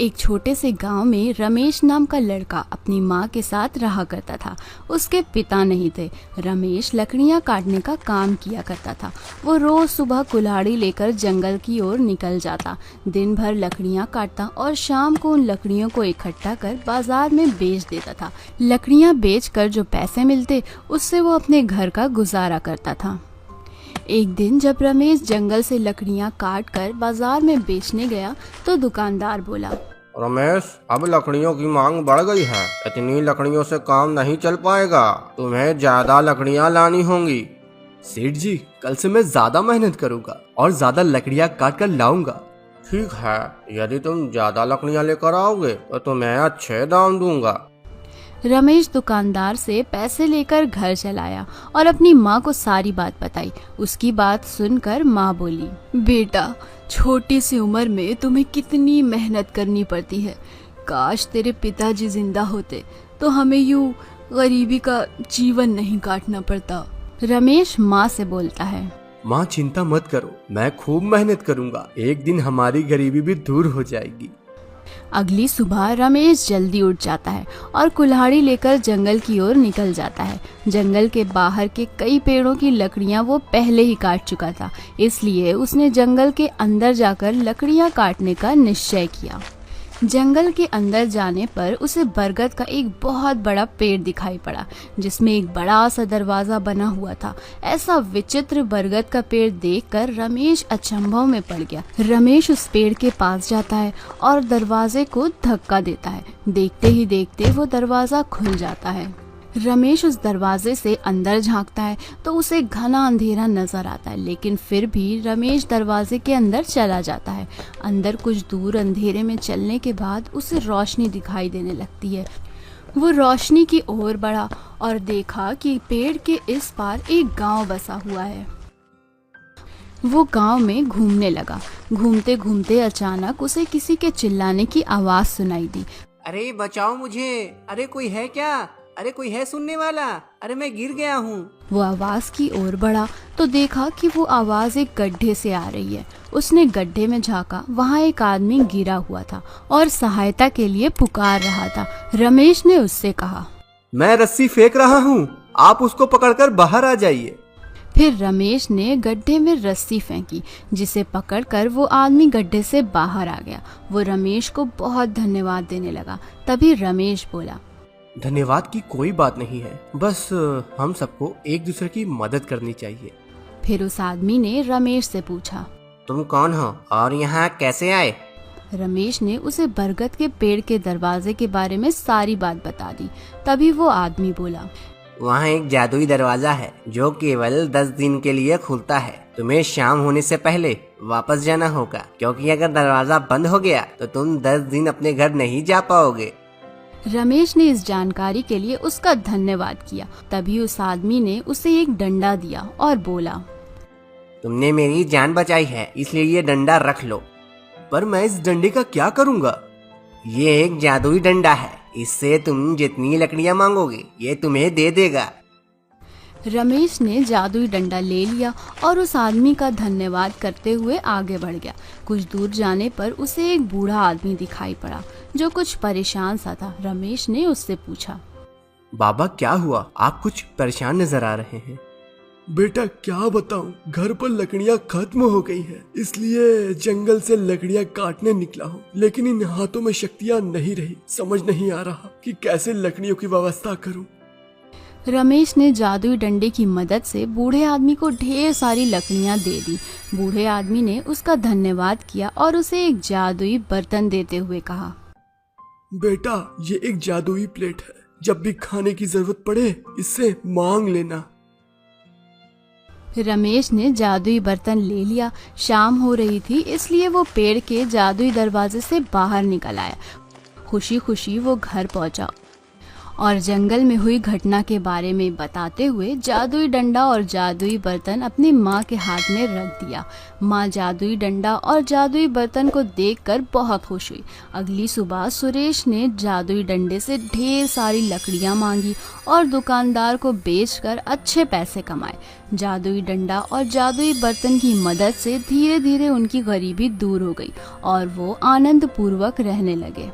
एक छोटे से गांव में रमेश नाम का लड़का अपनी माँ के साथ रहा करता था। उसके पिता नहीं थे। रमेश लकड़ियाँ काटने का काम किया करता था। वो रोज सुबह कुल्हाड़ी लेकर जंगल की ओर निकल जाता। दिन भर लकड़ियाँ काटता और शाम को उन लकड़ियों को इकट्ठा कर बाजार में बेच देता था। लकड़ियाँ बेचकर जो पैसे मिलते उससे वो अपने घर का गुजारा करता था। एक दिन जब रमेश जंगल से लकड़ियाँ काट कर बाजार में बेचने गया तो दुकानदार बोला, रमेश, अब लकड़ियों की मांग बढ़ गई है। इतनी लकड़ियों से काम नहीं चल पाएगा। तुम्हें ज्यादा लकड़ियाँ लानी होंगी। सेठ जी, कल से मैं ज्यादा मेहनत करूंगा और ज्यादा लकड़ियाँ काट कर लाऊंगा। ठीक है, यदि तुम ज्यादा लकड़ियाँ लेकर आओगे तो तुम्हें अच्छे दाम दूंगा। रमेश दुकानदार से पैसे लेकर घर चलाया और अपनी माँ को सारी बात बताई। उसकी बात सुनकर माँ बोली, बेटा, छोटी सी उम्र में तुम्हें कितनी मेहनत करनी पड़ती है। काश तेरे पिताजी जिंदा होते तो हमें यूं गरीबी का जीवन नहीं काटना पड़ता। रमेश माँ से बोलता है, माँ चिंता मत करो, मैं खूब मेहनत करूंगा। एक दिन हमारी गरीबी भी दूर हो जाएगी। अगली सुबह रमेश जल्दी उठ जाता है और कुल्हाड़ी लेकर जंगल की ओर निकल जाता है। जंगल के बाहर के कई पेड़ों की लकड़ियां वो पहले ही काट चुका था, इसलिए उसने जंगल के अंदर जाकर लकड़ियां काटने का निश्चय किया। जंगल के अंदर जाने पर उसे बरगद का एक बहुत बड़ा पेड़ दिखाई पड़ा जिसमें एक बड़ा सा दरवाजा बना हुआ था। ऐसा विचित्र बरगद का पेड़ देखकर रमेश अचंभव में पड़ गया। रमेश उस पेड़ के पास जाता है और दरवाजे को धक्का देता है। देखते ही देखते वो दरवाजा खुल जाता है। रमेश उस दरवाजे से अंदर झांकता है तो उसे घना अंधेरा नजर आता है, लेकिन फिर भी रमेश दरवाजे के अंदर चला जाता है। अंदर कुछ दूर अंधेरे में चलने के बाद उसे रोशनी दिखाई देने लगती है। वो रोशनी की ओर बढ़ा और देखा कि पेड़ के इस पार एक गांव बसा हुआ है। वो गांव में घूमने लगा। घूमते घूमते अचानक उसे किसी के चिल्लाने की आवाज सुनाई दी। अरे बचाओ मुझे! अरे कोई है क्या? अरे कोई है सुनने वाला? अरे मैं गिर गया हूँ। वो आवाज की ओर बढ़ा तो देखा कि वो आवाज एक गड्ढे से आ रही है। उसने गड्ढे में झांका, वहाँ एक आदमी गिरा हुआ था और सहायता के लिए पुकार रहा था। रमेश ने उससे कहा, मैं रस्सी फेंक रहा हूँ, आप उसको पकड़कर बाहर आ जाइए। फिर रमेश ने गड्ढे में रस्सी फेंकी, जिसे पकड़कर वो आदमी गड्ढे से बाहर आ गया। वो रमेश को बहुत धन्यवाद देने लगा। तभी रमेश बोला, धन्यवाद की कोई बात नहीं है, बस हम सबको एक दूसरे की मदद करनी चाहिए। फिर उस आदमी ने रमेश से पूछा, तुम कौन हो और यहाँ कैसे आए? रमेश ने उसे बरगद के पेड़ के दरवाजे के बारे में सारी बात बता दी। तभी वो आदमी बोला, वहाँ एक जादुई दरवाजा है जो केवल 10 दिन के लिए खुलता है। तुम्हें शाम होने से पहले वापस जाना होगा, क्योंकि अगर दरवाजा बंद हो गया तो तुम 10 दिन अपने घर नहीं जा पाओगे। रमेश ने इस जानकारी के लिए उसका धन्यवाद किया। तभी उस आदमी ने उसे एक डंडा दिया और बोला, तुमने मेरी जान बचाई है, इसलिए ये डंडा रख लो। पर मैं इस डंडे का क्या करूँगा? ये एक जादुई डंडा है, इससे तुम जितनी लकड़ियाँ मांगोगे ये तुम्हें दे देगा। रमेश ने जादुई डंडा ले लिया और उस आदमी का धन्यवाद करते हुए आगे बढ़ गया। कुछ दूर जाने पर उसे एक बूढ़ा आदमी दिखाई पड़ा जो कुछ परेशान सा था। रमेश ने उससे पूछा, बाबा क्या हुआ? आप कुछ परेशान नजर आ रहे हैं। बेटा क्या बताऊं, घर पर लकड़ियां खत्म हो गई हैं, इसलिए जंगल से लकड़ियां काटने निकला हूं। लेकिन इन हाथों में शक्तियां नहीं रही। समझ नहीं आ रहा कि कैसे लकड़ियों की व्यवस्था करूं। रमेश ने जादुई डंडे की मदद से बूढ़े आदमी को ढेर सारी लकड़ियां दे दी। बूढ़े आदमी ने उसका धन्यवाद किया और उसे एक जादुई बर्तन देते हुए कहा, बेटा ये एक जादुई प्लेट है, जब भी खाने की जरूरत पड़े इससे मांग लेना। रमेश ने जादुई बर्तन ले लिया। शाम हो रही थी, इसलिए वो पेड़ के जादुई दरवाजे से बाहर निकल आया। खुशी खुशी वो घर पहुंचा और जंगल में हुई घटना के बारे में बताते हुए जादुई डंडा और जादुई बर्तन अपनी माँ के हाथ में रख दिया। माँ जादुई डंडा और जादुई बर्तन को देखकर बहुत खुश हुई। अगली सुबह सुरेश ने जादुई डंडे से ढेर सारी लकड़ियाँ मांगी और दुकानदार को बेचकर अच्छे पैसे कमाए। जादुई डंडा और जादुई बर्तन की मदद से धीरे धीरे उनकी गरीबी दूर हो गई और वो आनंद पूर्वक रहने लगे।